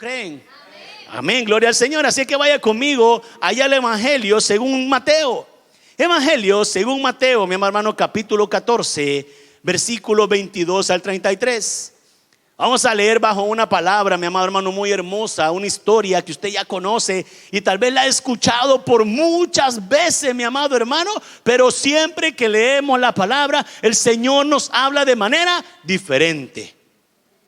creen? Amén, gloria al Señor. Así que vaya conmigo allá al Evangelio según Mateo. Evangelio según Mateo, mi amado hermano, capítulo 14, versículo 22 al 33. Vamos a leer bajo una palabra, mi amado hermano, muy hermosa, una historia que usted ya conoce y tal vez la ha escuchado por muchas veces, mi amado hermano, pero siempre que leemos la palabra, el Señor nos habla de manera diferente.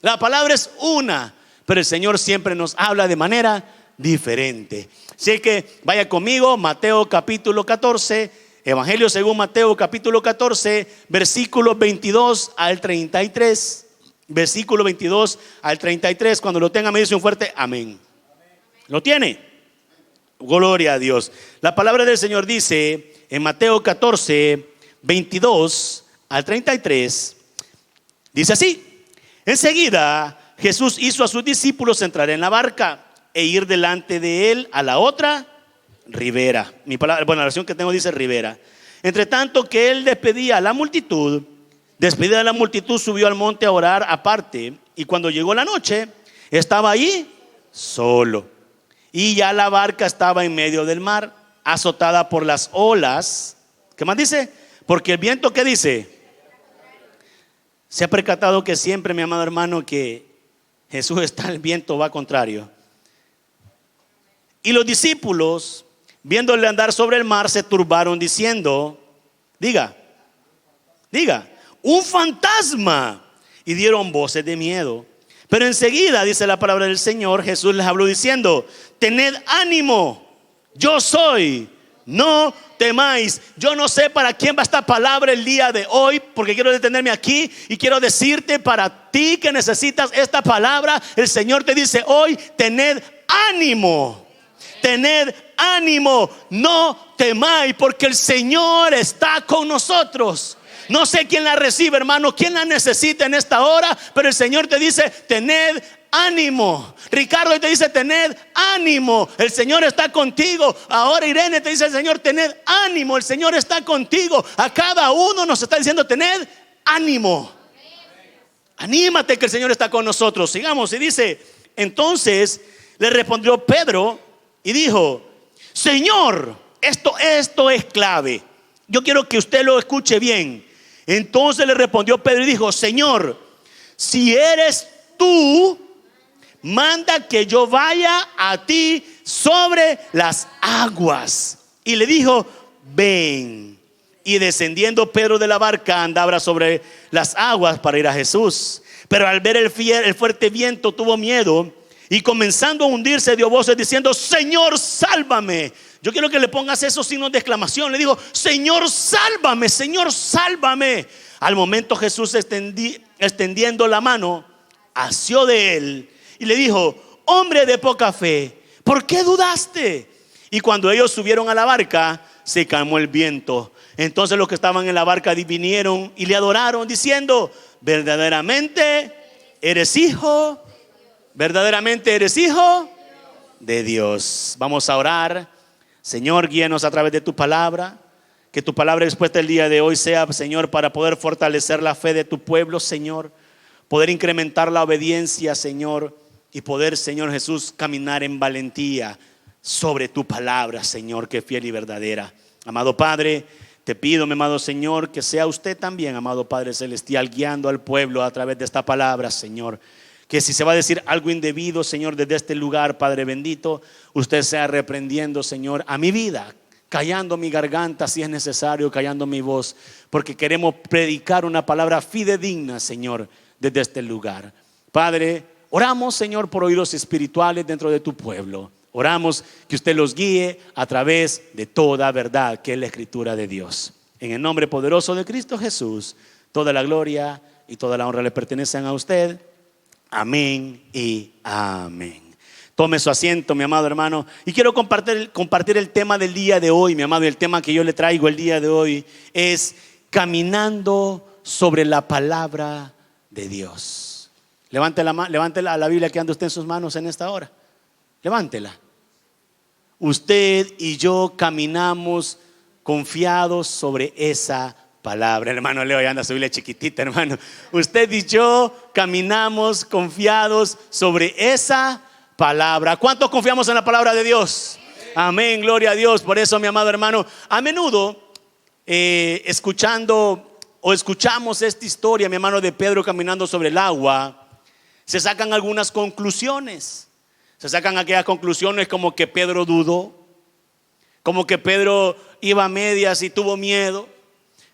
La palabra es una, pero el Señor siempre nos habla de manera diferente. Así que vaya conmigo, Mateo capítulo 14, Evangelio según Mateo capítulo 14, versículos 22 al 33. Versículo 22 al 33. Cuando lo tenga me dice un fuerte amén. ¿Lo tiene? Gloria a Dios. La palabra del Señor dice en Mateo 14, 22 al 33. Dice así: enseguida Jesús hizo a sus discípulos entrar en la barca e ir delante de él a la otra ribera. Mi palabra, bueno, la versión que tengo dice ribera. Entre tanto que él despedida a la multitud, subió al monte a orar aparte. Y cuando llegó la noche, estaba allí solo. Y ya la barca estaba en medio del mar, azotada por las olas. ¿Qué más dice? Porque el viento, ¿qué dice? Se ha percatado que siempre, mi amado hermano, que Jesús está, el viento va contrario. Y los discípulos, viéndole andar sobre el mar, se turbaron diciendo, diga, un fantasma, y dieron voces de miedo. Pero enseguida, dice la palabra del Señor, Jesús les habló diciendo, tened ánimo, yo soy, no temáis. Yo no sé para quién va esta palabra el día de hoy, porque quiero detenerme aquí y quiero decirte, para ti que necesitas esta palabra, el Señor te dice hoy, tened ánimo. Tened ánimo, no temáis, porque el Señor está con nosotros. No sé quién la recibe, hermano, quién la necesita en esta hora, pero el Señor te dice, tened ánimo. Ricardo te dice, tened ánimo, el Señor está contigo. Ahora Irene te dice el Señor, tened ánimo, el Señor está contigo. A cada uno nos está diciendo, tened ánimo. Anímate que el Señor está con nosotros. Sigamos, y dice, entonces le respondió Pedro y dijo, Señor, esto es clave. Yo quiero que usted lo escuche bien. Entonces le respondió Pedro y dijo, Señor, si eres tú, manda que yo vaya a ti sobre las aguas. Y le dijo, ven. Y descendiendo Pedro de la barca, andaba sobre las aguas para ir a Jesús. Pero al ver el fuerte viento tuvo miedo, y comenzando a hundirse dio voces diciendo, Señor, sálvame. Yo quiero que le pongas esos signos de exclamación. Le digo, Señor, sálvame, Señor, sálvame. Al momento Jesús extendiendo la mano, asió de él y le dijo, hombre de poca fe, ¿por qué dudaste? Y cuando ellos subieron a la barca, se calmó el viento. Entonces los que estaban en la barca vinieron y le adoraron diciendo, verdaderamente eres hijo de Dios. Vamos a orar. Señor, guíanos a través de tu palabra. Que tu palabra expuesta el día de hoy sea, Señor, para poder fortalecer la fe de tu pueblo, Señor. Poder incrementar la obediencia, Señor. Y poder, Señor Jesús, caminar en valentía sobre tu palabra, Señor, que es fiel y verdadera. Amado Padre, te pido, mi amado Señor, que sea usted también, amado Padre Celestial, guiando al pueblo a través de esta palabra, Señor. Que si se va a decir algo indebido, Señor, desde este lugar, Padre bendito, usted sea reprendiendo, Señor, a mi vida, callando mi garganta si es necesario, callando mi voz, porque queremos predicar una palabra fidedigna, Señor, desde este lugar. Padre, oramos, Señor, por oídos espirituales dentro de tu pueblo. Oramos que usted los guíe a través de toda verdad, que es la escritura de Dios. En el nombre poderoso de Cristo Jesús, toda la gloria y toda la honra le pertenecen a usted. Amén y amén. Tome su asiento, mi amado hermano. Y quiero compartir el tema del día de hoy, mi amado. El tema que yo le traigo el día de hoy es caminando sobre la palabra de Dios. Levante la Biblia que anda usted en sus manos en esta hora. Levántela. Usted y yo caminamos confiados sobre esa palabra. El hermano Leo ya anda su Biblia chiquitita, hermano. Usted y yo caminamos confiados sobre esa palabra. ¿Cuántos confiamos en la palabra de Dios? Amén, gloria a Dios. Por eso, mi amado hermano, a menudo escuchamos esta historia, mi hermano, de Pedro caminando sobre el agua. Se sacan algunas conclusiones. Se sacan aquellas conclusiones como que Pedro dudó, como que Pedro iba a medias y tuvo miedo,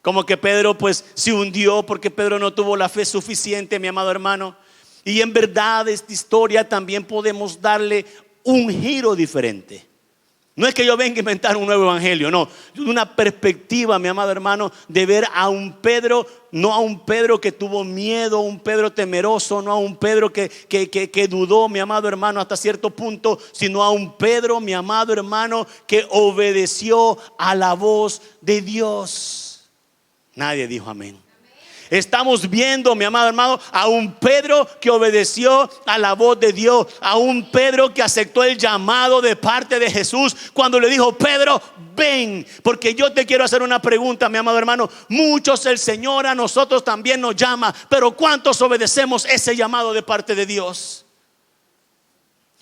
como que Pedro pues se hundió porque Pedro no tuvo la fe suficiente, mi amado hermano. Y en verdad esta historia también podemos darle un giro diferente. No es que yo venga a inventar un nuevo evangelio, no. Una perspectiva, mi amado hermano, de ver a un Pedro, no a un Pedro que tuvo miedo, un Pedro temeroso, no a un Pedro que dudó, mi amado hermano, hasta cierto punto, sino a un Pedro, mi amado hermano, que obedeció a la voz de Dios. Nadie dijo amén. Estamos viendo, mi amado hermano, a un Pedro que obedeció a la voz de Dios, a un Pedro que aceptó el llamado de parte de Jesús cuando le dijo: Pedro, ven, porque yo te quiero hacer una pregunta, mi amado hermano. Muchos el Señor a nosotros también nos llama, pero ¿cuántos obedecemos ese llamado de parte de Dios?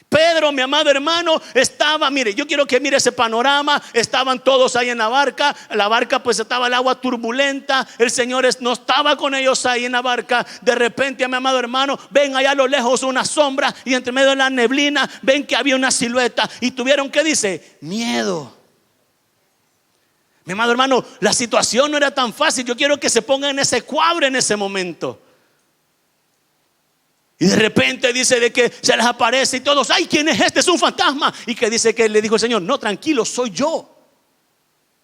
Pedro, mi amado hermano, estaba, mire, yo quiero que mire ese panorama. Estaban todos ahí en la barca pues estaba el agua turbulenta. El Señor no estaba con ellos ahí en la barca. De repente, mi amado hermano, ven allá a lo lejos una sombra, y entre medio de la neblina ven que había una silueta, y tuvieron, ¿qué dice? Miedo. Mi amado hermano, la situación no era tan fácil. Yo quiero que se pongan en ese cuadro en ese momento. Y de repente dice de que se les aparece y todos: ay, ¿quién es este? Es un fantasma. Y que dice que le dijo el Señor: no, tranquilo, soy yo.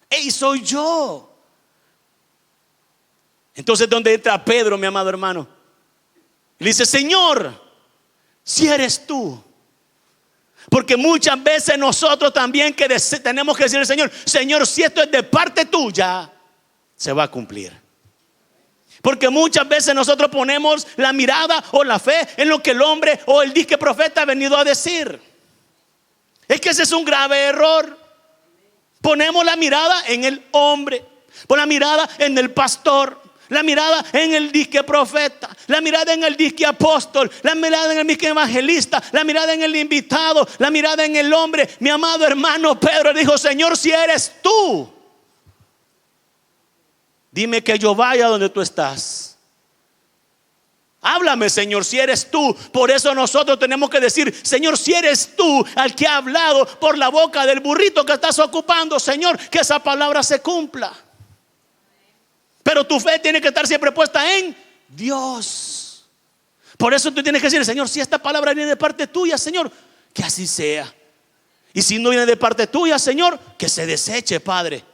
Ey, soy yo. Entonces, ¿dónde entra Pedro, mi amado hermano? Y le dice: Señor, si eres tú. Porque muchas veces nosotros también tenemos que decirle al Señor: Señor, si esto es de parte tuya, se va a cumplir. Porque muchas veces nosotros ponemos la mirada o la fe en lo que el hombre o el disque profeta ha venido a decir. Es que ese es un grave error. Ponemos la mirada en el hombre, pon la mirada en el pastor, la mirada en el disque profeta, la mirada en el disque apóstol, la mirada en el disque evangelista, la mirada en el invitado, la mirada en el hombre. Mi amado hermano, Pedro dijo: Señor, si eres tú, dime que yo vaya donde tú estás. Háblame, Señor, si eres tú. Por eso nosotros tenemos que decir: Señor, si eres tú al que ha hablado por la boca del burrito que estás ocupando, Señor, que esa palabra se cumpla. Pero tu fe tiene que estar siempre puesta en Dios. Por eso tú tienes que decir: Señor, si esta palabra viene de parte tuya, Señor, que así sea. Y si no viene de parte tuya, Señor, que se deseche, Padre.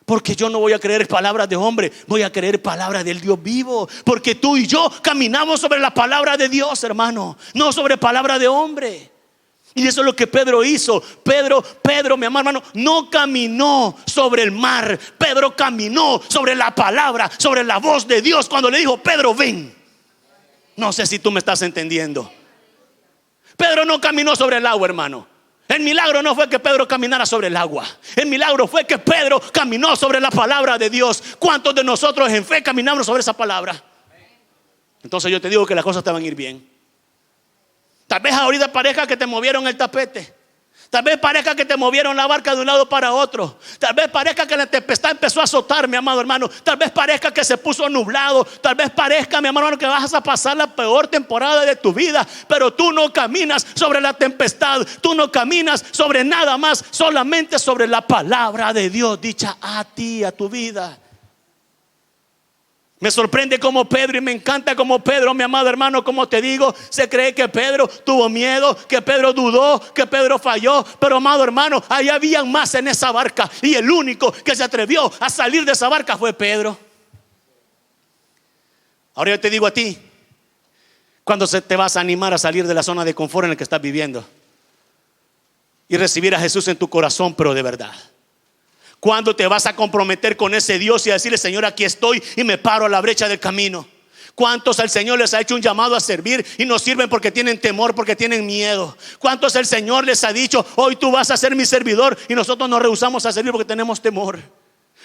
Porque yo no voy a creer palabras de hombre, voy a creer palabras del Dios vivo. Porque tú y yo caminamos sobre la palabra de Dios, hermano, no sobre palabra de hombre. Y eso es lo que Pedro hizo. Pedro, mi amado hermano, no caminó sobre el mar. Pedro caminó sobre la palabra, sobre la voz de Dios, cuando le dijo: Pedro, ven. No sé si tú me estás entendiendo. Pedro no caminó sobre el agua, hermano. El milagro no fue que Pedro caminara sobre el agua. El milagro fue que Pedro caminó sobre la palabra de Dios. ¿Cuántos de nosotros en fe caminamos sobre esa palabra? Entonces yo te digo que las cosas te van a ir bien. Tal vez ahorita parezca que te movieron el tapete. Tal vez parezca que te movieron la barca de un lado para otro. Tal vez parezca que la tempestad empezó a azotar, mi amado hermano. Tal vez parezca que se puso nublado. Tal vez parezca, mi amado hermano, que vas a pasar la peor temporada de tu vida. Pero tú no caminas sobre la tempestad. Tú no caminas sobre nada más, solamente sobre la palabra de Dios dicha a ti, a tu vida. Me sorprende como Pedro, y me encanta como Pedro, mi amado hermano, como te digo, se cree que Pedro tuvo miedo, que Pedro dudó, que Pedro falló. Pero, amado hermano, ahí habían más en esa barca, y el único que se atrevió a salir de esa barca fue Pedro. Ahora yo te digo a ti: ¿cuándo te vas a animar a salir de la zona de confort en la que estás viviendo y recibir a Jesús en tu corazón, pero de verdad? ¿Cuándo te vas a comprometer con ese Dios y a decirle: Señor, aquí estoy y me paro a la brecha del camino? ¿Cuántos al Señor les ha hecho un llamado a servir y no sirven porque tienen temor, porque tienen miedo? ¿Cuántos el Señor les ha dicho: hoy tú vas a ser mi servidor, y nosotros nos rehusamos a servir porque tenemos temor?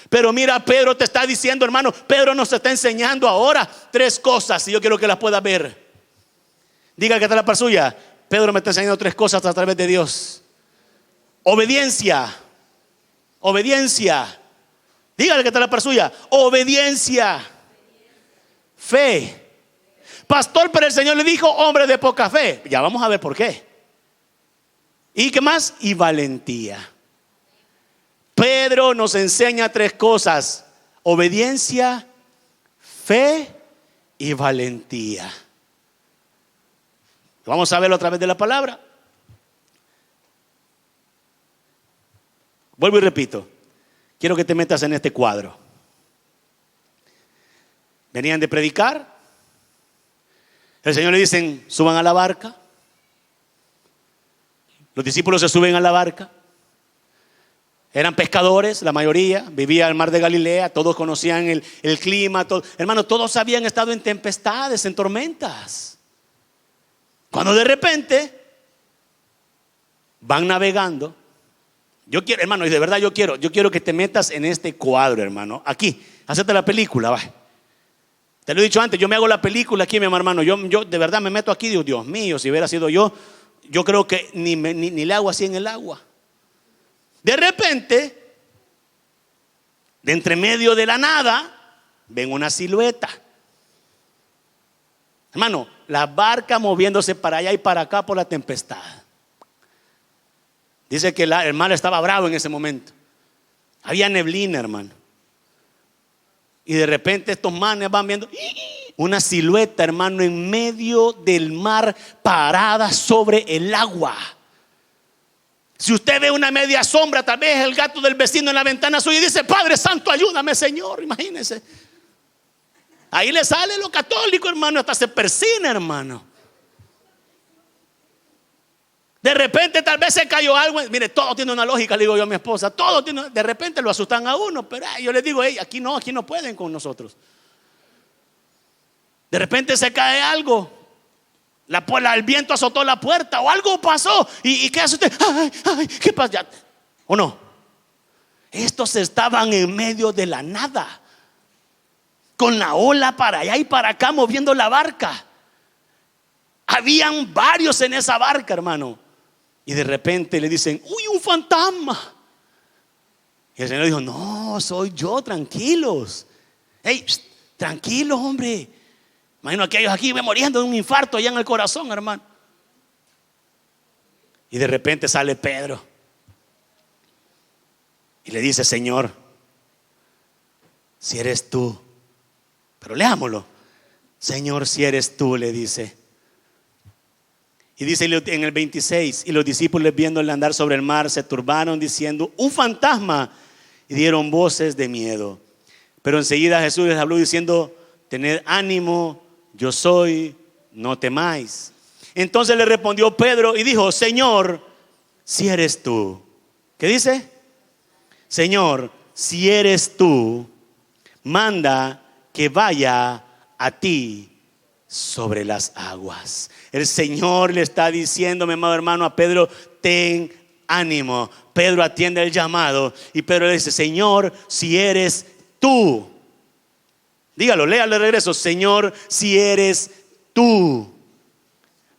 Pero mira, Pedro te está diciendo, hermano, Pedro nos está enseñando ahora 3 cosas, y yo quiero que las puedas ver. Diga que está la par suya: Pedro me está enseñando tres cosas a través de Dios. Obediencia. Obediencia. Dígale que está la par suya. Obediencia. Fe. Pastor, pero el Señor le dijo hombre de poca fe. Ya vamos a ver por qué. ¿Y qué más? Y valentía. Pedro nos enseña tres cosas: obediencia, fe y valentía. Vamos a verlo a través de la palabra. Vuelvo y repito. Quiero que te metas en este cuadro. Venían de predicar. El Señor le dicen: suban a la barca. Los discípulos se suben a la barca. Eran pescadores, la mayoría. Vivía al mar de Galilea. Todos conocían el clima. Hermano, todos habían estado en tempestades, en tormentas. Cuando de repente van navegando. Yo quiero, hermano, y de verdad yo quiero que te metas en este cuadro, hermano. Aquí, hacete la película, va. Te lo he dicho antes, yo me hago la película aquí, mi hermano. Yo de verdad me meto aquí, Dios mío, si hubiera sido yo creo que ni le hago así en el agua. De repente, de entre medio de la nada, ven una silueta. Hermano, la barca moviéndose para allá y para acá por la tempestad. Dice que el mar estaba bravo en ese momento. Había neblina, hermano. Y de repente estos manes van viendo una silueta, hermano, en medio del mar, parada sobre el agua. Si usted ve una media sombra, tal vez el gato del vecino en la ventana suya y dice: Padre Santo, ayúdame, Señor. Imagínense. Ahí le sale lo católico, hermano, hasta se persina, hermano. De repente tal vez se cayó algo. Mire, todo tiene una lógica, le digo yo a mi esposa. Todo tiene, de repente lo asustan a uno. Pero yo le digo: aquí no pueden con nosotros. De repente se cae algo. El viento azotó la puerta o algo pasó. ¿Y qué hace usted? Ay, ¿qué pasa? ¿O no? Estos estaban en medio de la nada, con la ola para allá y para acá moviendo la barca. Habían varios en esa barca, hermano. Y de repente le dicen: uy, un fantasma. Y el Señor dijo: no, soy yo, tranquilos. Hey, tranquilos, hombre. Imagino aquellos aquí muriendo de un infarto allá en el corazón, hermano. Y de repente sale Pedro y le dice: Señor, si eres tú. Pero leámoslo. Señor, si eres tú, le dice. Y dice en el 26: y los discípulos, viéndole andar sobre el mar, se turbaron diciendo: un fantasma, y dieron voces de miedo. Pero enseguida Jesús les habló diciendo: tened ánimo, yo soy, no temáis. Entonces le respondió Pedro y dijo: Señor, si eres tú. ¿Qué dice? Señor, si eres tú, manda que vaya a ti sobre las aguas. El Señor le está diciendo, mi amado hermano, a Pedro: ten ánimo. Pedro atiende el llamado y Pedro le dice: Señor, si eres tú. Dígalo, léalo de regreso: Señor, si eres tú,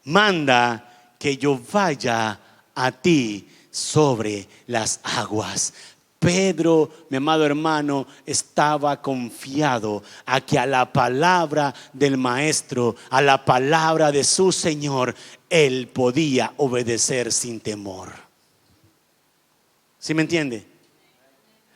manda que yo vaya a ti sobre las aguas. Pedro, mi amado hermano, estaba confiado a que a la palabra del maestro, a la palabra de su Señor, él podía obedecer sin temor. ¿Sí me entiende?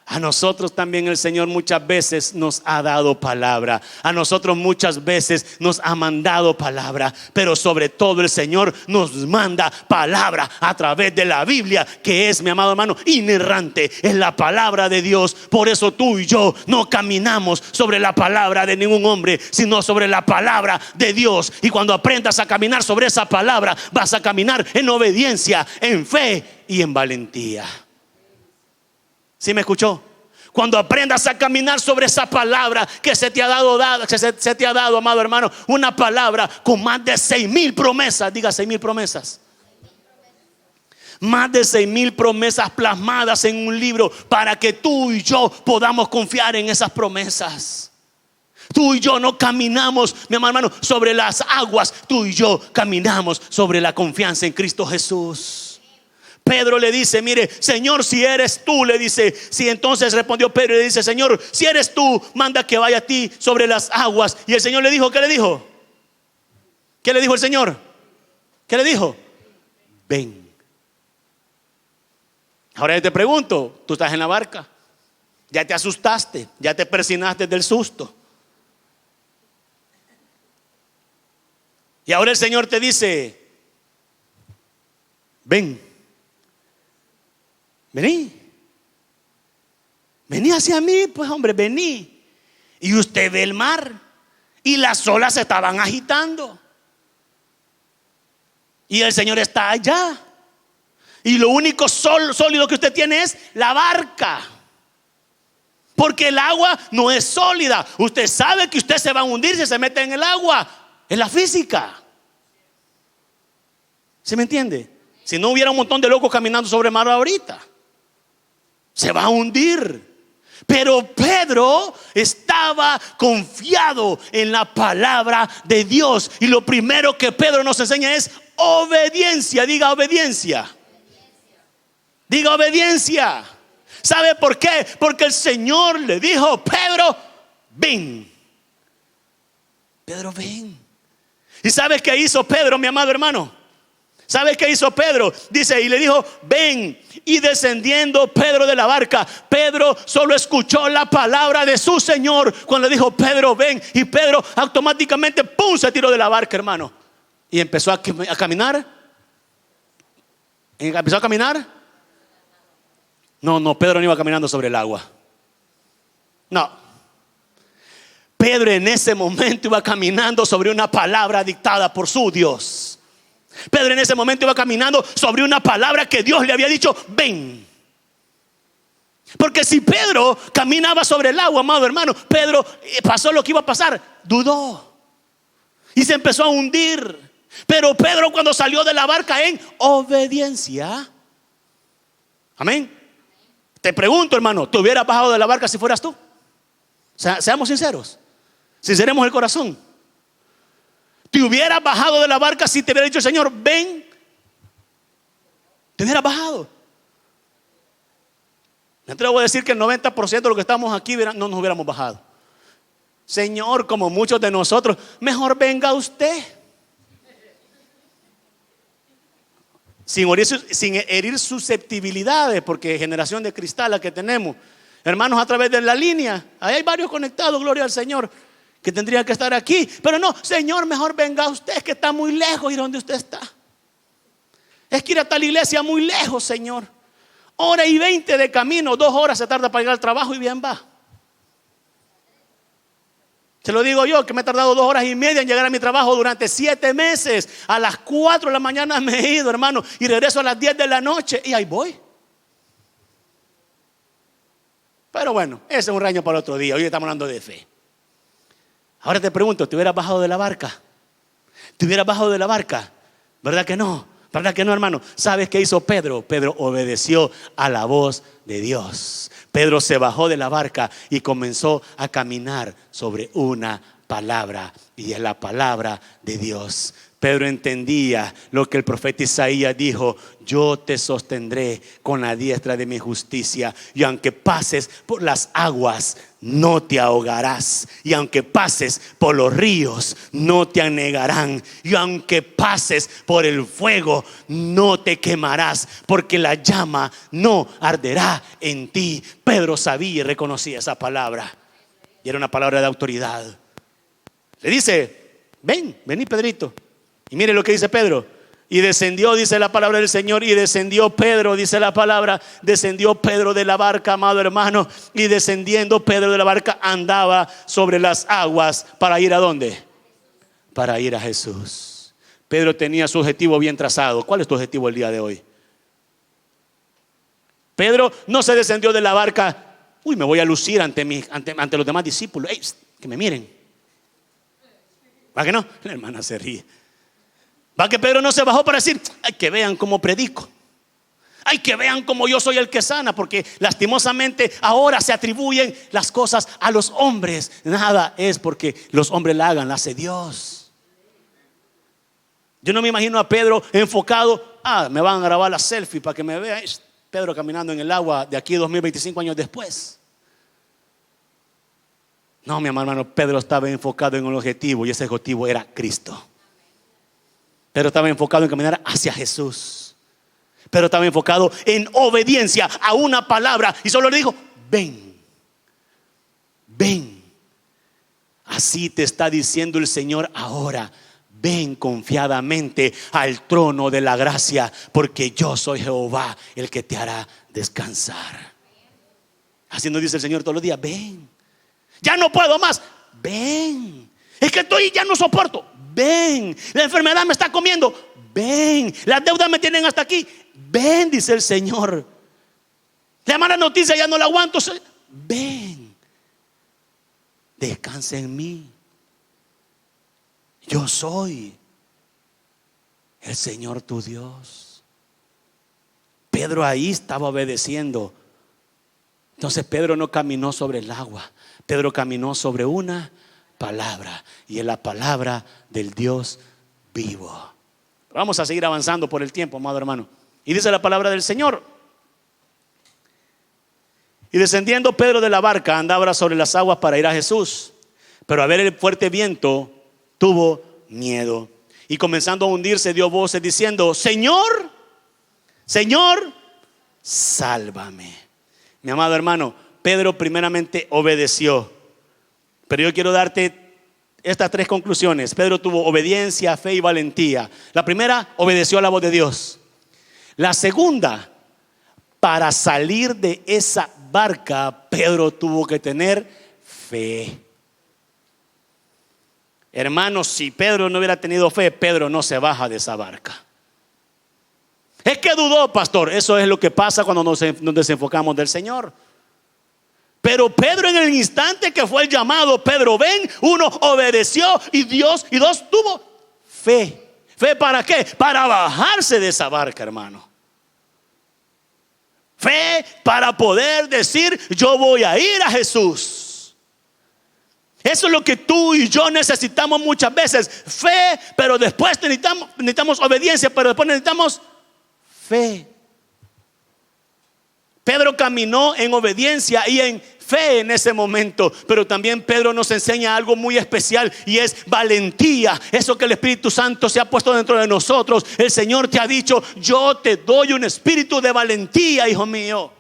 A nosotros también el Señor muchas veces nos ha dado palabra. A nosotros muchas veces nos ha mandado palabra. Pero sobre todo el Señor nos manda palabra a través de la Biblia, que es, mi amado hermano, inerrante. Es la palabra de Dios. Por eso tú y yo no caminamos sobre la palabra de ningún hombre, sino sobre la palabra de Dios. Y cuando aprendas a caminar sobre esa palabra, vas a caminar en obediencia, en fe y en valentía. ¿Sí me escuchó? Cuando aprendas a caminar sobre esa palabra que se te ha dado, amado hermano, una palabra con más de 6,000 promesas. Diga 6,000 promesas. Más de 6,000 promesas plasmadas en un libro para que tú y yo podamos confiar en esas promesas. Tú y yo no caminamos, mi amado hermano, sobre las aguas. Tú y yo caminamos sobre la confianza en Cristo Jesús. Pedro le dice, mire, Señor, si eres tú, le dice. Sí, entonces respondió Pedro y le dice, Señor, si eres tú, manda que vaya a ti sobre las aguas. Y el Señor le dijo, ¿qué le dijo? ¿Qué le dijo el Señor? ¿Qué le dijo? Ven. Ahora yo te pregunto, tú estás en la barca, ya te asustaste, ya te persinaste del susto. Y ahora el Señor te dice, ven, vení hacia mí, pues hombre, vení. Y usted ve el mar y las olas se estaban agitando. Y el Señor está allá. Y lo único sólido que usted tiene es la barca. Porque el agua no es sólida. Usted sabe que usted se va a hundir si se mete en el agua. Es la física. ¿Sí me entiende? Si no hubiera un montón de locos caminando sobre el mar ahorita, se va a hundir. Pero Pedro estaba confiado en la palabra de Dios. Y lo primero que Pedro nos enseña es obediencia. Diga obediencia. Diga obediencia. ¿Sabe por qué? Porque el Señor le dijo, Pedro, ven. Pedro, ven. ¿Y sabes qué hizo Pedro, mi amado hermano? ¿Sabes qué hizo Pedro? Dice, y le dijo, ven. Y descendiendo Pedro de la barca, Pedro solo escuchó la palabra de su Señor cuando le dijo, Pedro, ven. Y Pedro automáticamente, pum, se tiró de la barca, hermano. Y empezó a caminar. ¿Empezó a caminar? No, Pedro no iba caminando sobre el agua. No. Pedro en ese momento iba caminando sobre una palabra dictada por su Dios. Pedro en ese momento iba caminando sobre una palabra que Dios le había dicho, ven. Porque si Pedro caminaba sobre el agua, amado hermano, Pedro pasó lo que iba a pasar, dudó y se empezó a hundir. Pero Pedro, cuando salió de la barca en obediencia, amén. Te pregunto, hermano, ¿te hubieras bajado de la barca si fueras tú? O sea, seamos sinceros, sinceremos el corazón. ¿Te hubieras bajado de la barca si te hubiera dicho el Señor, ven? ¿Te hubieras bajado? Me atrevo a decir que el 90% de los que estamos aquí no nos hubiéramos bajado. Señor, como muchos de nosotros, mejor venga usted. Sin herir susceptibilidades, porque generación de cristal la que tenemos. Hermanos, a través de la línea, ahí hay varios conectados, gloria al Señor, que tendrían que estar aquí. Pero no, Señor, mejor venga usted, que está muy lejos y donde usted está. Es que ir a tal iglesia muy lejos, Señor. 1:20 de camino, 2 horas se tarda para llegar al trabajo y bien va. Se lo digo yo, que me he tardado 2 horas y media en llegar a mi trabajo durante 7 meses. A las 4 de la mañana me he ido, hermano, y regreso a las 10 de la noche y ahí voy. Pero bueno, ese es un reño para otro día. Hoy estamos hablando de fe. Ahora te pregunto, ¿te hubieras bajado de la barca? ¿Te hubieras bajado de la barca? ¿Verdad que no? ¿Verdad que no, hermano? ¿Sabes qué hizo Pedro? Pedro obedeció a la voz de Dios. Pedro se bajó de la barca y comenzó a caminar sobre una palabra, y es la palabra de Dios. Pedro entendía lo que el profeta Isaías dijo: yo te sostendré con la diestra de mi justicia, y aunque pases por las aguas no te ahogarás, y aunque pases por los ríos no te anegarán, y aunque pases por el fuego no te quemarás, porque la llama no arderá en ti. Pedro sabía y reconocía esa palabra, y era una palabra de autoridad. Le dice: vení Pedrito. Y mire lo que dice Pedro. Y descendió, dice la palabra del Señor, y descendió Pedro, dice la palabra, descendió Pedro de la barca, amado hermano, y descendiendo Pedro de la barca andaba sobre las aguas para ir ¿a dónde? Para ir a Jesús. Pedro tenía su objetivo bien trazado. ¿Cuál es tu objetivo el día de hoy? Pedro no se descendió de la barca: uy, me voy a lucir ante los demás discípulos. Ey, que me miren. ¿Va que no? La hermana se ríe. Va que Pedro no se bajó para decir: ay, que vean cómo predico. Ay, que vean como yo soy el que sana, porque lastimosamente ahora se atribuyen las cosas a los hombres. Nada es porque los hombres la hagan, la hace Dios. Yo no me imagino a Pedro enfocado. Me van a grabar la selfie para que me vean. Pedro caminando en el agua de aquí 2025 años después. No, mi hermano, Pedro estaba enfocado en un objetivo, y ese objetivo era Cristo. Pedro estaba enfocado en caminar hacia Jesús. Pedro estaba enfocado en obediencia a una palabra, y solo le dijo: ven, ven. Así te está diciendo el Señor ahora: ven confiadamente al trono de la gracia, porque yo soy Jehová, el que te hará descansar. Así nos dice el Señor todos los días: ven. Ya no puedo más, ven. Es que estoy, ya no soporto, ven. La enfermedad me está comiendo, ven. Las deudas me tienen hasta aquí, ven, dice el Señor. La mala noticia ya no la aguanto, ven. Descansa en mí. Yo soy el Señor tu Dios. Pedro ahí estaba obedeciendo. Entonces Pedro no caminó sobre el agua, Pedro caminó sobre una palabra, y es la palabra del Dios vivo. Vamos a seguir avanzando por el tiempo, amado hermano. Y dice la palabra del Señor: y descendiendo Pedro de la barca, andaba sobre las aguas para ir a Jesús, pero al ver el fuerte viento tuvo miedo, y comenzando a hundirse dio voces diciendo: Señor, Señor, sálvame. Mi amado hermano, Pedro primeramente obedeció. Pero yo quiero darte estas tres conclusiones. Pedro tuvo obediencia, fe y valentía. La primera, obedeció a la voz de Dios. La segunda, para salir de esa barca, Pedro tuvo que tener fe. Hermanos, si Pedro no hubiera tenido fe, Pedro no se baja de esa barca. Es que dudó, pastor. Eso es lo que pasa cuando nos desenfocamos del Señor. Pero Pedro, en el instante que fue el llamado, Pedro, ven, uno, obedeció, y dos, tuvo fe. ¿Fe para qué? Para bajarse de esa barca, hermano. Fe para poder decir: yo voy a ir a Jesús. Eso es lo que tú y yo necesitamos muchas veces. Fe, pero después necesitamos obediencia, pero después necesitamos fe. Pedro caminó en obediencia y en fe en ese momento, pero también Pedro nos enseña algo muy especial, y es valentía. Eso que el Espíritu Santo se ha puesto dentro de nosotros. El Señor te ha dicho: yo te doy un espíritu de valentía, hijo mío.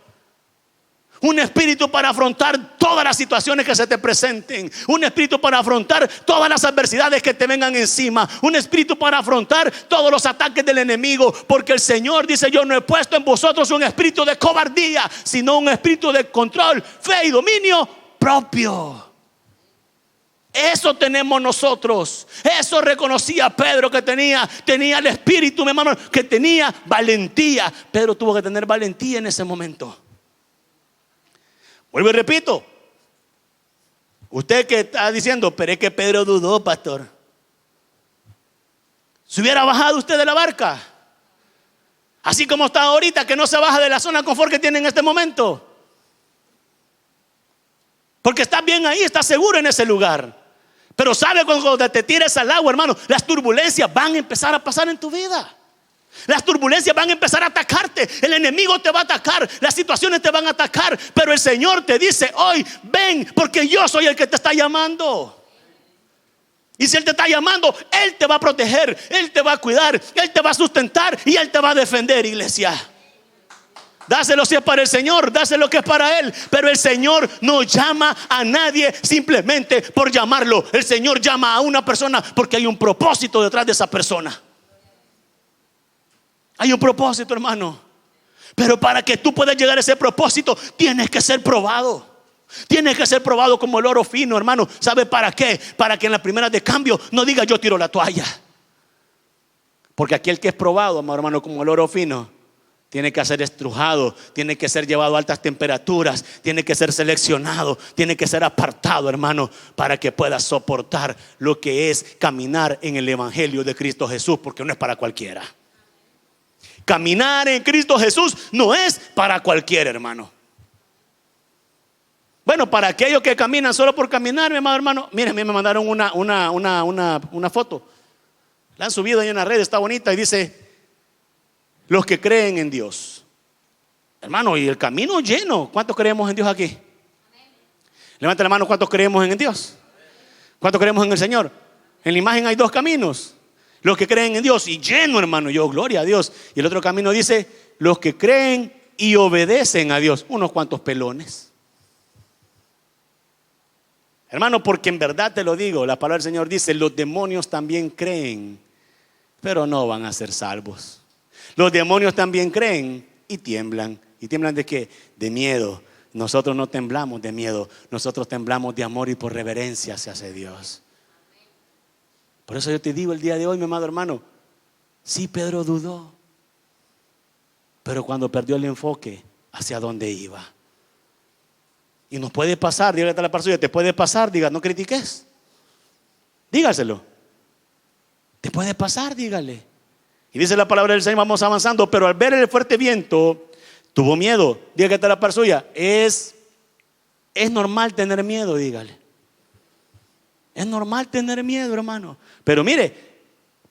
Un espíritu para afrontar todas las situaciones que se te presenten. Un espíritu para afrontar todas las adversidades que te vengan encima. Un espíritu para afrontar todos los ataques del enemigo. Porque el Señor dice: yo no he puesto en vosotros un espíritu de cobardía, sino un espíritu de control, fe y dominio propio. Eso tenemos nosotros. Eso reconocía Pedro que tenía el espíritu, mi hermano, que tenía valentía. Pedro tuvo que tener valentía en ese momento. Vuelvo y repito. Usted que está diciendo: pero es que Pedro dudó, pastor. ¿Se hubiera bajado usted de la barca? Así como está ahorita, que no se baja de la zona de confort que tiene en este momento. Porque está bien ahí, está seguro en ese lugar. Pero sabe, cuando te tires al agua, hermano, las turbulencias van a empezar a pasar en tu vida. Las turbulencias van a empezar a atacarte. El enemigo te va a atacar, las situaciones te van a atacar. Pero el Señor te dice hoy: ven, porque yo soy el que te está llamando. Y si Él te está llamando, Él te va a proteger, Él te va a cuidar, Él te va a sustentar y Él te va a defender, iglesia. Dáselo si es para el Señor, dáselo que es para Él. Pero el Señor no llama a nadie simplemente por llamarlo. El Señor llama a una persona porque hay un propósito detrás de esa persona. Hay un propósito, hermano. Pero para que tú puedas llegar a ese propósito, tienes que ser probado. Tienes que ser probado como el oro fino, hermano. ¿Sabe para qué? Para que en las primeras de cambio no diga: yo tiro la toalla. Porque aquel que es probado, hermano, como el oro fino, tiene que ser estrujado, tiene que ser llevado a altas temperaturas, tiene que ser seleccionado, tiene que ser apartado, hermano, para que pueda soportar lo que es caminar en el evangelio de Cristo Jesús, porque no es para cualquiera. Caminar en Cristo Jesús no es para cualquier hermano. Bueno, para aquellos que caminan solo por caminar, mi amado hermano, miren, me mandaron una foto. La han subido ahí en la red, está bonita y dice: los que creen en Dios. Hermano, y el camino lleno. ¿Cuántos creemos en Dios aquí? Levanta la mano, ¿cuántos creemos en Dios? ¿Cuántos creemos en el Señor? En la imagen hay dos caminos: los que creen en Dios y lleno, hermano, yo, gloria a Dios. Y el otro camino dice: los que creen y obedecen a Dios. Unos cuantos pelones. Hermano, porque en verdad te lo digo, la palabra del Señor dice: los demonios también creen, pero no van a ser salvos. Los demonios también creen y tiemblan. ¿Y tiemblan de qué? De miedo. Nosotros no temblamos de miedo, nosotros temblamos de amor y por reverencia hacia Dios. Por eso yo te digo el día de hoy, mi amado hermano, sí, Pedro dudó, pero cuando perdió el enfoque hacia dónde iba. Y nos puede pasar, dígale a la persona: te puede pasar, diga, no critiques. Dígaselo. Te puede pasar, dígale. Y dice la palabra del Señor, vamos avanzando, pero al ver el fuerte viento, tuvo miedo. Dígale a la persona: es normal tener miedo, dígale. Es normal tener miedo, hermano. Pero mire,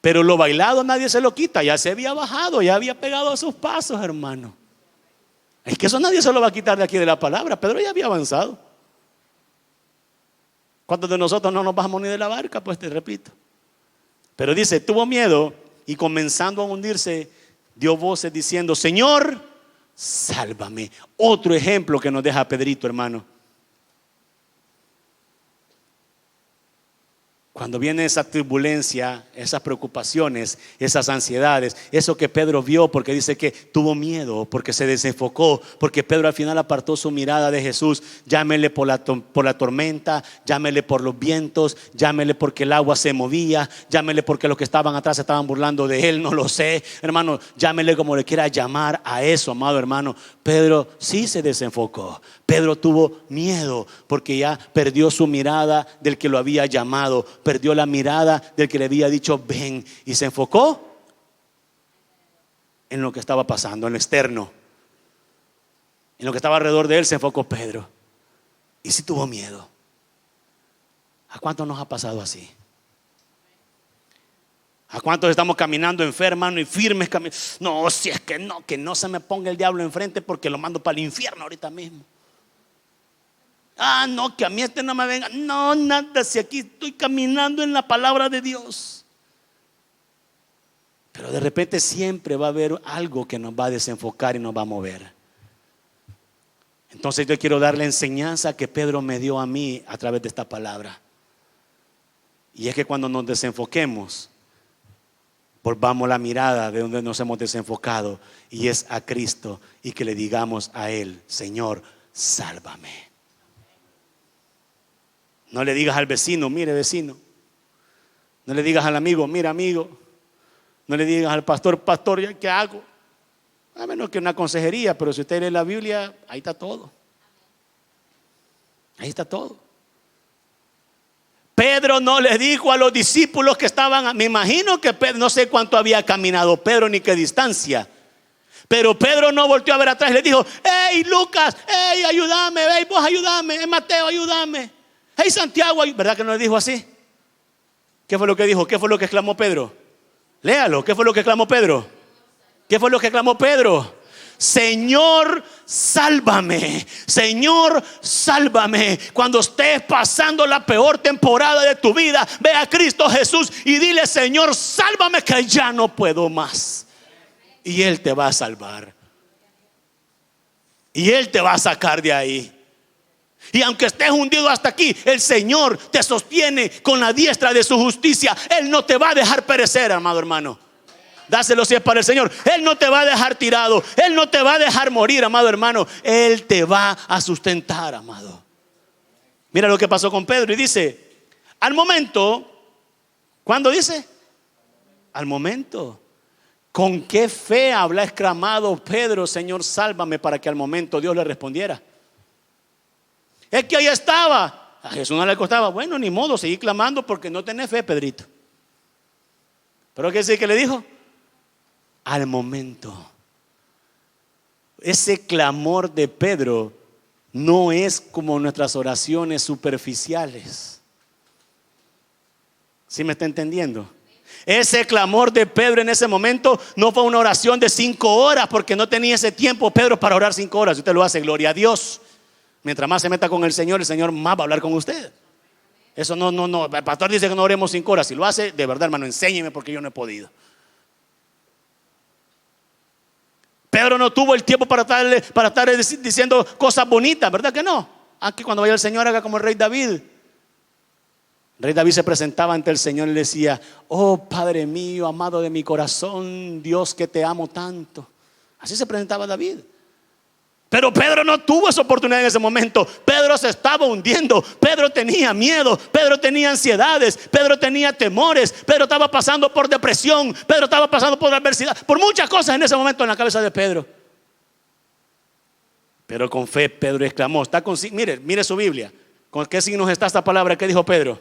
pero lo bailado nadie se lo quita. Ya se había bajado, ya había pegado a sus pasos, hermano. Es que eso nadie se lo va a quitar de aquí de la palabra. Pedro ya había avanzado. ¿Cuántos de nosotros no nos bajamos ni de la barca? Pues te repito. Pero dice, tuvo miedo y comenzando a hundirse, dio voces diciendo: Señor, sálvame. Otro ejemplo que nos deja Pedrito, hermano. Cuando viene esa turbulencia, esas preocupaciones, esas ansiedades, eso que Pedro vio, porque dice que tuvo miedo, porque se desenfocó, porque Pedro al final apartó su mirada de Jesús. Llámele por la tormenta, llámele por los vientos, llámele porque el agua se movía, llámele porque los que estaban atrás se estaban burlando de él, no lo sé, hermano, llámele como le quiera llamar a eso, amado hermano. Pedro sí se desenfocó. Pedro tuvo miedo porque ya perdió su mirada del que lo había llamado, perdió la mirada del que le había dicho ven, y se enfocó en lo que estaba pasando, en lo externo, en lo que estaba alrededor de él. Se enfocó Pedro y sí tuvo miedo. ¿A cuántos nos ha pasado así? ¿A cuántos estamos caminando en fe, hermano, y firmes? No, si es que no se me ponga el diablo enfrente porque lo mando para el infierno ahorita mismo. No, que a mí no me venga. No, nada, si aquí estoy caminando en la palabra de Dios. Pero de repente siempre va a haber algo que nos va a desenfocar y nos va a mover. Entonces yo quiero dar la enseñanza que Pedro me dio a mí a través de esta palabra. Y es que cuando nos desenfoquemos, volvamos la mirada de donde nos hemos desenfocado, y es a Cristo, y que le digamos a Él: Señor, sálvame. No le digas al vecino: mire, vecino. No le digas al amigo: mira, amigo. No le digas al pastor: pastor, ¿ya qué hago? A menos que una consejería, pero si usted lee la Biblia, ahí está todo. Ahí está todo. Pedro no le dijo a los discípulos que estaban, me imagino que Pedro, no sé cuánto había caminado Pedro ni qué distancia, pero Pedro no volteó a ver atrás y le dijo: hey Lucas, hey ayúdame, hey vos ayúdame, hey Mateo ayúdame, hey Santiago, ¿verdad que no le dijo así? ¿Qué fue lo que dijo? ¿Qué fue lo que exclamó Pedro? Léalo, ¿qué fue lo que exclamó Pedro? ¿Qué fue lo que exclamó Pedro? Señor, sálvame. Señor, sálvame. Cuando estés pasando la peor temporada de tu vida, ve a Cristo Jesús y dile: Señor, sálvame, que ya no puedo más. Y Él te va a salvar. Y Él te va a sacar de ahí. Y aunque estés hundido hasta aquí, el Señor te sostiene con la diestra de su justicia. Él no te va a dejar perecer, amado hermano. Dáselo si es para el Señor. Él no te va a dejar tirado. Él no te va a dejar morir, amado hermano. Él te va a sustentar, amado. Mira lo que pasó con Pedro y dice: al momento. ¿Cuándo dice? Al momento. ¿Con qué fe habla exclamado Pedro: Señor, sálvame? Para que al momento Dios le respondiera. Es que ahí estaba. A Jesús no le costaba. Bueno, ni modo, seguí clamando porque no tenés fe, Pedrito. Pero ¿qué sí que le dijo? al momento. Ese clamor de Pedro no es como nuestras oraciones superficiales. ¿Sí me está entendiendo? Ese clamor de Pedro en ese momento no fue una oración de 5 horas, porque no tenía ese tiempo Pedro para orar 5 horas. Si usted lo hace, gloria a Dios. Mientras más se meta con el Señor más va a hablar con usted. Eso no. El pastor dice que no oremos 5 horas. Si lo hace, de verdad, hermano, enséñeme, porque yo no he podido. Pedro no tuvo el tiempo para estar diciendo cosas bonitas, ¿verdad que no? Aquí cuando vaya el Señor, haga como el rey David. El rey David se presentaba ante el Señor y le decía: oh Padre mío, amado de mi corazón, Dios que te amo tanto. Así se presentaba David. Pero Pedro no tuvo esa oportunidad en ese momento. Pedro se estaba hundiendo. Pedro tenía miedo. Pedro tenía ansiedades. Pedro tenía temores. Pedro estaba pasando por depresión. Pedro estaba pasando por adversidad, por muchas cosas en ese momento en la cabeza de Pedro. Pero con fe Pedro exclamó. Mire su Biblia. ¿Con qué signos está esta palabra? ¿Qué dijo Pedro?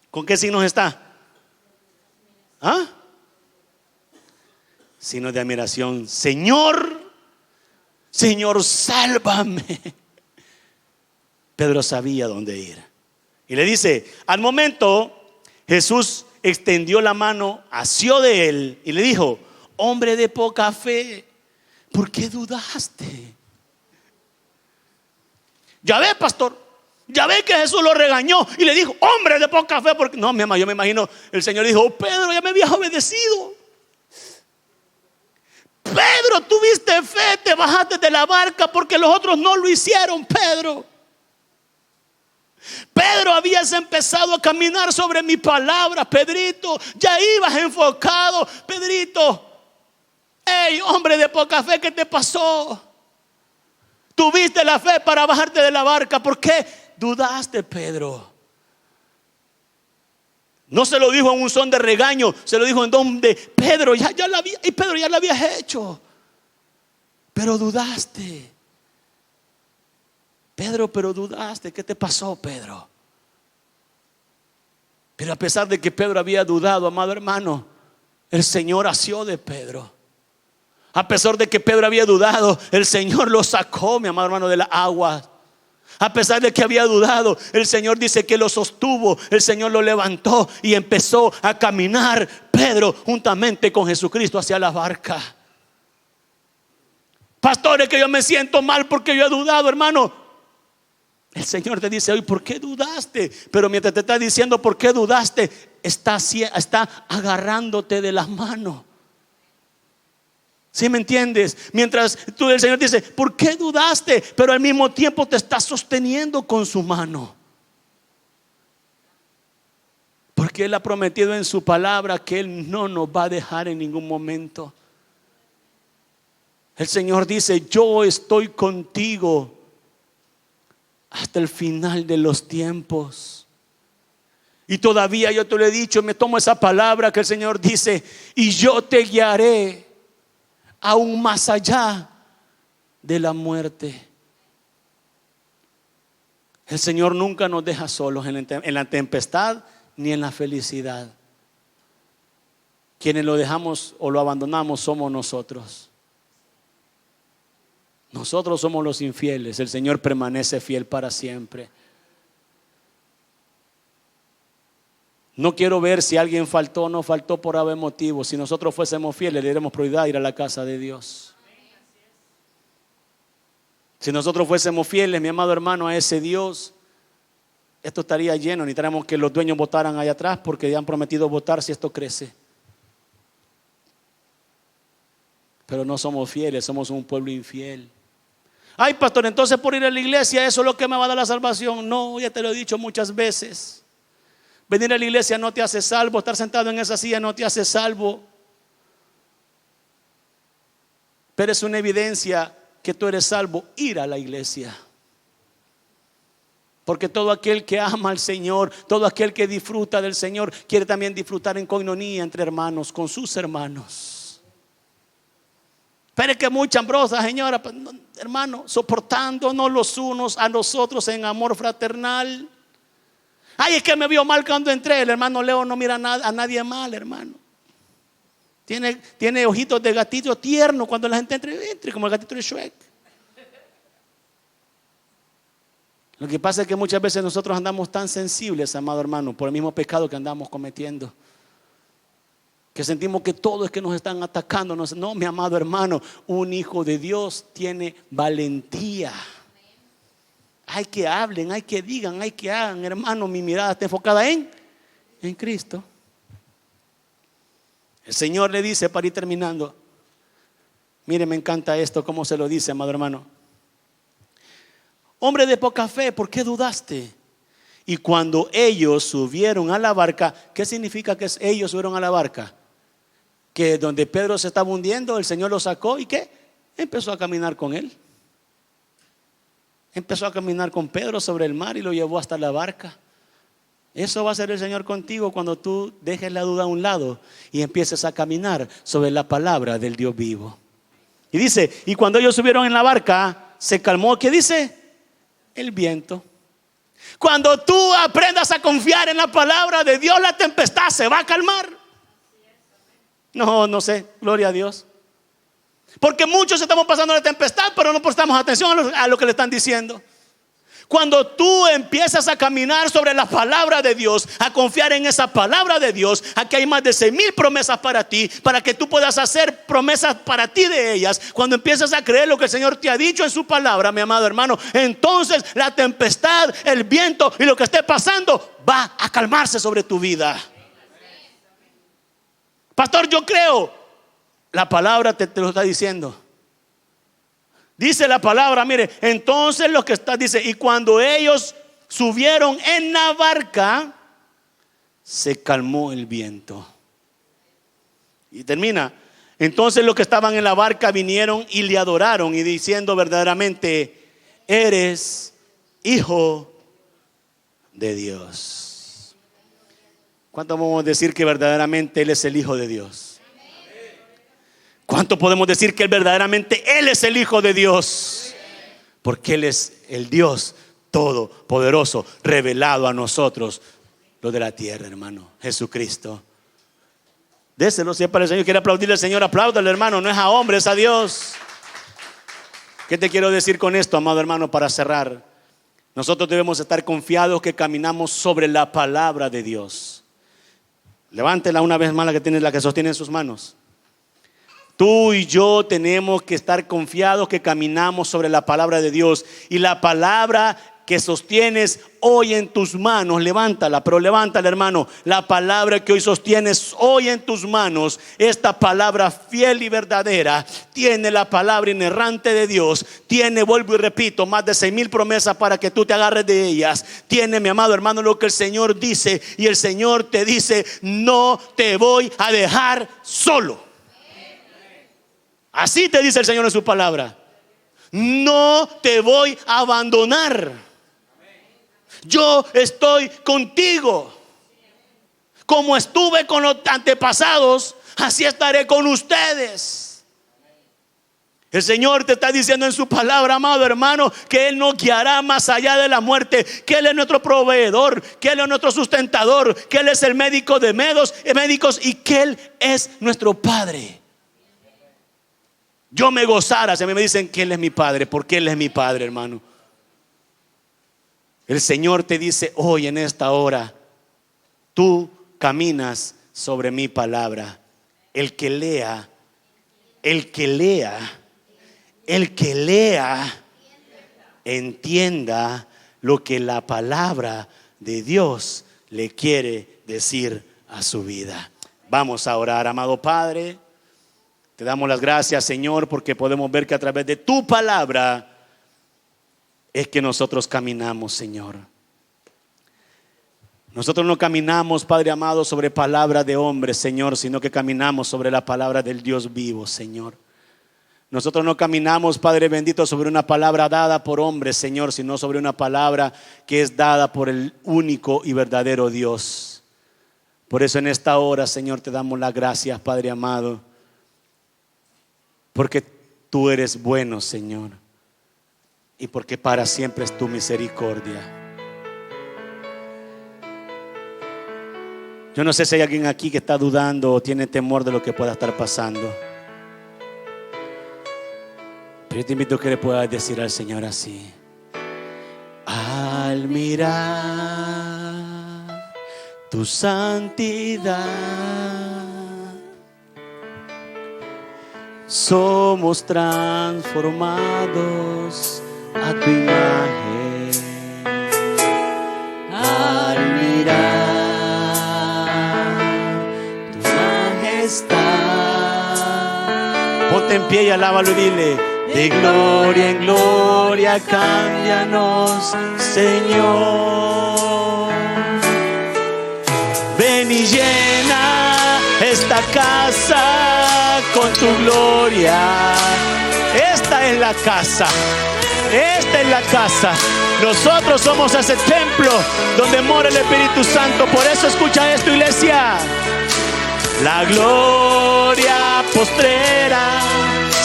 ¿Con qué signos está? ¿Ah? Signos de admiración. Señor, sálvame. Pedro sabía dónde ir. Y le dice: al momento Jesús extendió la mano, asió de él y le dijo: hombre de poca fe, ¿por qué dudaste? Ya ve, pastor, ya ve que Jesús lo regañó y le dijo: hombre de poca fe, porque no, mi mamá, yo me imagino el Señor dijo: oh, Pedro, ya me habías obedecido. Pedro, tuviste fe, te bajaste de la barca porque los otros no lo hicieron. Pedro, habías empezado a caminar sobre mi palabra, Pedrito. Ya ibas enfocado, Pedrito. Hey, hombre de poca fe, ¿qué te pasó? Tuviste la fe para bajarte de la barca. ¿Por qué dudaste, Pedro? No se lo dijo en un son de regaño, se lo dijo en don de Pedro, Pedro, ya lo habías hecho, pero dudaste. Pedro, pero dudaste. ¿Qué te pasó, Pedro? Pero a pesar de que Pedro había dudado, amado hermano, el Señor asió de Pedro. A pesar de que Pedro había dudado, el Señor lo sacó, mi amado hermano, de la agua. A pesar de que había dudado, el Señor dice que lo sostuvo. El Señor lo levantó y empezó a caminar Pedro juntamente con Jesucristo hacia la barca. Pastores, que yo me siento mal porque yo he dudado, hermano. El Señor te dice hoy: ¿por qué dudaste? Pero mientras te está diciendo por qué dudaste, está agarrándote de las manos. ¿Sí me entiendes? Mientras el Señor dice: ¿por qué dudaste? Pero al mismo tiempo te está sosteniendo con su mano. Porque Él ha prometido en su palabra que Él no nos va a dejar en ningún momento. El Señor dice: yo estoy contigo hasta el final de los tiempos. Y todavía yo te lo he dicho, me tomo esa palabra que el Señor dice: y yo te guiaré aún más allá de la muerte. El Señor nunca nos deja solos en la tempestad ni en la felicidad. Quienes lo dejamos o lo abandonamos somos nosotros. Nosotros somos los infieles. El Señor permanece fiel para siempre. No quiero ver si alguien faltó o no faltó por haber motivo. Si nosotros fuésemos fieles, le diéramos prioridad a ir a la casa de Dios. Si nosotros fuésemos fieles, mi amado hermano, a ese Dios, esto estaría lleno. Necesitaríamos que los dueños votaran allá atrás, porque ya han prometido votar si esto crece. Pero no somos fieles, somos un pueblo infiel. Ay, pastor, entonces por ir a la iglesia, ¿eso es lo que me va a dar la salvación? No, ya te lo he dicho muchas veces. Venir a la iglesia no te hace salvo. Estar sentado en esa silla no te hace salvo. Pero es una evidencia que tú eres salvo ir a la iglesia. Porque todo aquel que ama al Señor, todo aquel que disfruta del Señor, quiere también disfrutar en coinonía entre hermanos, con sus hermanos. Pero es que mucha hambrosa, señora, hermano, soportándonos los unos a nosotros en amor fraternal. Ay, es que me vio mal cuando entré. El hermano Leo no mira a nadie mal, hermano. Tiene ojitos de gatito tierno cuando la gente entre como el gatito de Shrek. Lo que pasa es que muchas veces nosotros andamos tan sensibles, amado hermano, por el mismo pecado que andamos cometiendo, que sentimos que todo es que nos están atacando. No, mi amado hermano, un hijo de Dios tiene valentía. Hay que hablen, hay que digan, hay que hagan. Hermano, mi mirada está enfocada en Cristo. El Señor le dice, para ir terminando, mire, me encanta esto, cómo se lo dice, amado hermano. Hombre de poca fe, ¿por qué dudaste? Y cuando ellos subieron a la barca, ¿qué significa que ellos subieron a la barca? Que donde Pedro se estaba hundiendo, el Señor lo sacó y ¿qué? Empezó a caminar con él. Empezó a caminar con Pedro sobre el mar y lo llevó hasta la barca. Eso va a hacer el Señor contigo cuando tú dejes la duda a un lado y empieces a caminar sobre la palabra del Dios vivo. Y dice, y cuando ellos subieron en la barca, se calmó, ¿qué dice? El viento. Cuando tú aprendas a confiar en la palabra de Dios, la tempestad se va a calmar. No sé, gloria a Dios. Porque muchos estamos pasando la tempestad, pero no prestamos atención a lo que le están diciendo. Cuando tú empiezas a caminar sobre la palabra de Dios, a confiar en esa palabra de Dios, aquí hay más de 6,000 promesas para ti, para que tú puedas hacer promesas para ti de ellas. Cuando empiezas a creer lo que el Señor te ha dicho en su palabra, mi amado hermano, entonces la tempestad, el viento y lo que esté pasando va a calmarse sobre tu vida. Pastor, yo creo. La palabra te lo está diciendo. Dice la palabra, mire, entonces lo que está, dice, y cuando ellos subieron en la barca, se calmó el viento. Y termina, entonces los que estaban en la barca vinieron y le adoraron y diciendo verdaderamente, eres hijo de Dios. ¿Cuánto vamos a decir que verdaderamente Él es el Hijo de Dios? ¿Cuánto podemos decir que verdaderamente Él es el Hijo de Dios? Porque Él es el Dios todopoderoso, revelado a nosotros, los de la tierra, hermano, Jesucristo. Déselo, si es para el Señor, quiere aplaudirle al Señor, apláudale, hermano, no es a hombre, es a Dios. ¿Qué te quiero decir con esto, amado hermano, para cerrar? Nosotros debemos estar confiados que caminamos sobre la palabra de Dios. Levántela una vez más, la que sostiene en sus manos. Tú y yo tenemos que estar confiados que caminamos sobre la palabra de Dios. Y la palabra que sostienes hoy en tus manos, levántala, pero levántala, hermano. La palabra que hoy sostienes hoy en tus manos, esta palabra fiel y verdadera, tiene la palabra inerrante de Dios. Tiene, vuelvo y repito, más de 6,000 promesas para que tú te agarres de ellas. Tiene, mi amado hermano, lo que el Señor dice. Y el Señor te dice, no te voy a dejar solo. Así te dice el Señor en su palabra. No te voy a abandonar. Yo estoy contigo. Como estuve con los antepasados, así estaré con ustedes. El Señor te está diciendo en su palabra, amado hermano, que Él nos guiará más allá de la muerte, que Él es nuestro proveedor, que Él es nuestro sustentador, que Él es el médico de médicos y que Él es nuestro Padre. Yo me gozara si a mí me dicen que Él es mi Padre, porque Él es mi Padre, hermano. El Señor te dice hoy en esta hora, tú caminas sobre mi palabra. El que lea, entienda lo que la palabra de Dios le quiere decir a su vida. Vamos a orar, amado Padre. Te damos las gracias, Señor, porque podemos ver que a través de tu palabra es que nosotros caminamos, Señor. Nosotros no caminamos, Padre amado, sobre palabra de hombres, Señor, sino que caminamos sobre la palabra del Dios vivo, Señor. Nosotros no caminamos, Padre bendito, sobre una palabra dada por hombres, Señor, sino sobre una palabra que es dada por el único y verdadero Dios. Por eso en esta hora, Señor, te damos las gracias, Padre amado, porque tú eres bueno, Señor, y porque para siempre es tu misericordia. Yo no sé si hay alguien aquí que está dudando o tiene temor de lo que pueda estar pasando. Pero yo te invito a que le puedas decir al Señor así: al mirar tu santidad, somos transformados a tu imagen. Al mirar tu majestad, ponte en pie y alábalo y dile: de gloria en gloria cámbianos, Señor. Ven y llena esta casa con tu gloria. Esta es la casa. Esta es la casa. Nosotros somos ese templo donde mora el Espíritu Santo. Por eso escucha esto, iglesia. La gloria postrera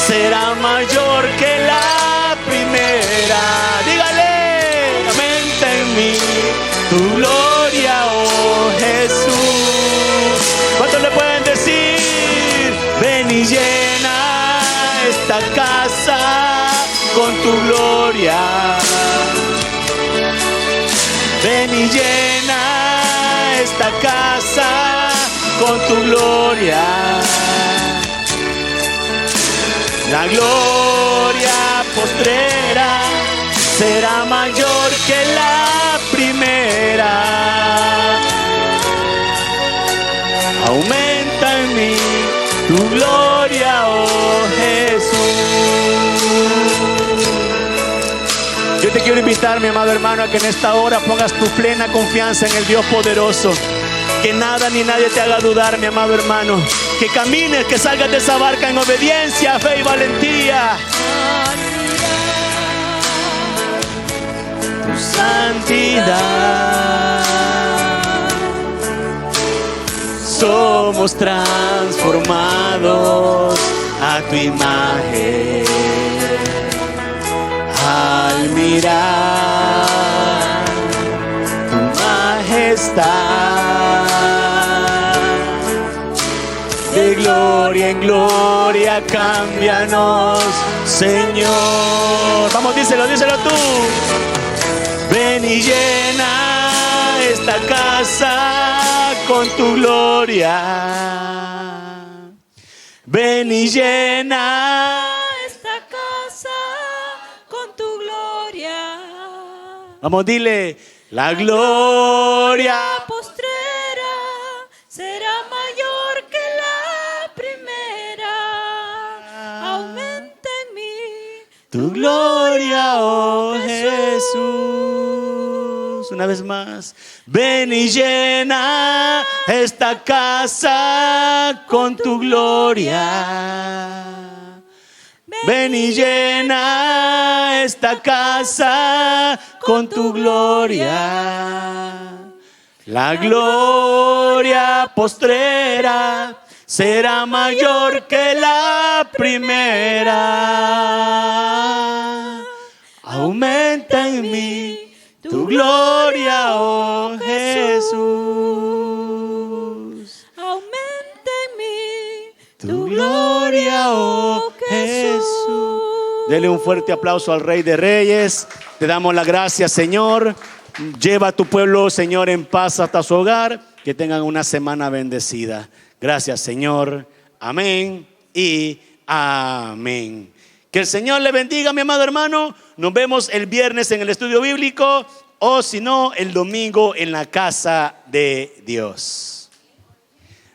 será mayor que la primera. Dígale: aumenta en mí tu gloria, oh Jesús. ¿Cuántos le pueden decir? Ven y llena esta casa con tu gloria. Ven y llena esta casa con tu gloria. La gloria postrera será mayor que la primera. Aumenta en mí tu gloria, oh Jesús. Yo te quiero invitar, mi amado hermano, a que en esta hora pongas tu plena confianza en el Dios poderoso. Que nada ni nadie te haga dudar, mi amado hermano. Que camines, que salgas de esa barca en obediencia, fe y valentía. Tu santidad, somos transformados a tu imagen. Al mirar tu majestad, de gloria en gloria cámbianos, Señor. Vamos, díselo, díselo tú. Ven y llena esta casa con tu gloria. Ven y llena esta casa con tu gloria. Vamos, dile: la gloria postrera será mayor que la primera. Aumenta en mí tu gloria, oh Jesús. Una vez más. Ven y llena esta casa con tu gloria. Ven y llena esta casa con tu gloria. La gloria postrera será mayor que la primera. Aumenta en mí tu gloria, oh Jesús. aumenta en mí Tu gloria, oh Jesús. Dele un fuerte aplauso al Rey de Reyes. Te damos las gracias, Señor. Lleva a tu pueblo, Señor, en paz hasta su hogar. Que tengan una semana bendecida. Gracias, Señor. Amén y amén. Que el Señor le bendiga, mi amado hermano. Nos vemos el viernes en el estudio bíblico, o si no, el domingo en la casa de Dios.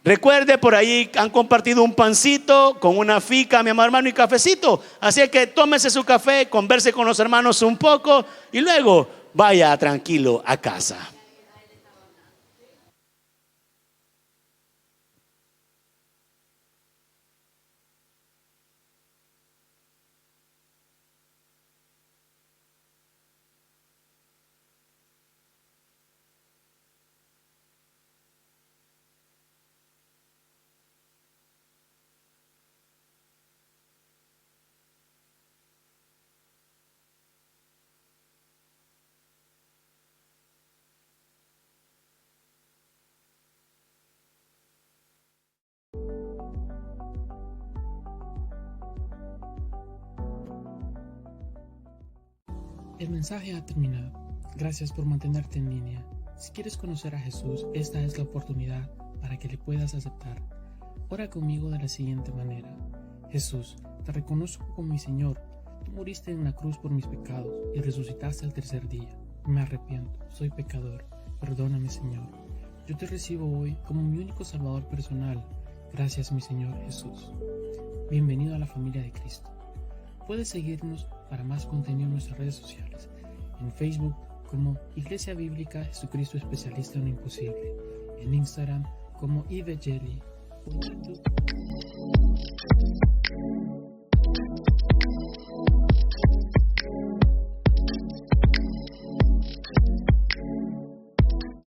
Recuerde, por ahí han compartido un pancito con una fica, mi amado hermano, y cafecito. Así que tómese su café, converse con los hermanos un poco y luego vaya tranquilo a casa. El mensaje ha terminado. Gracias por mantenerte en línea. Si quieres conocer a Jesús, esta es la oportunidad para que le puedas aceptar. Ora conmigo de la siguiente manera. Jesús, te reconozco como mi Señor. Tú moriste en la cruz por mis pecados y resucitaste al tercer día. Me arrepiento, soy pecador. Perdóname, Señor. Yo te recibo hoy como mi único Salvador personal. Gracias, mi Señor Jesús. Bienvenido a la familia de Cristo. Puedes seguirnos para más contenido en nuestras redes sociales. En Facebook como Iglesia Bíblica Jesucristo Especialista en lo Imposible. En Instagram como Ivegeli. En YouTube.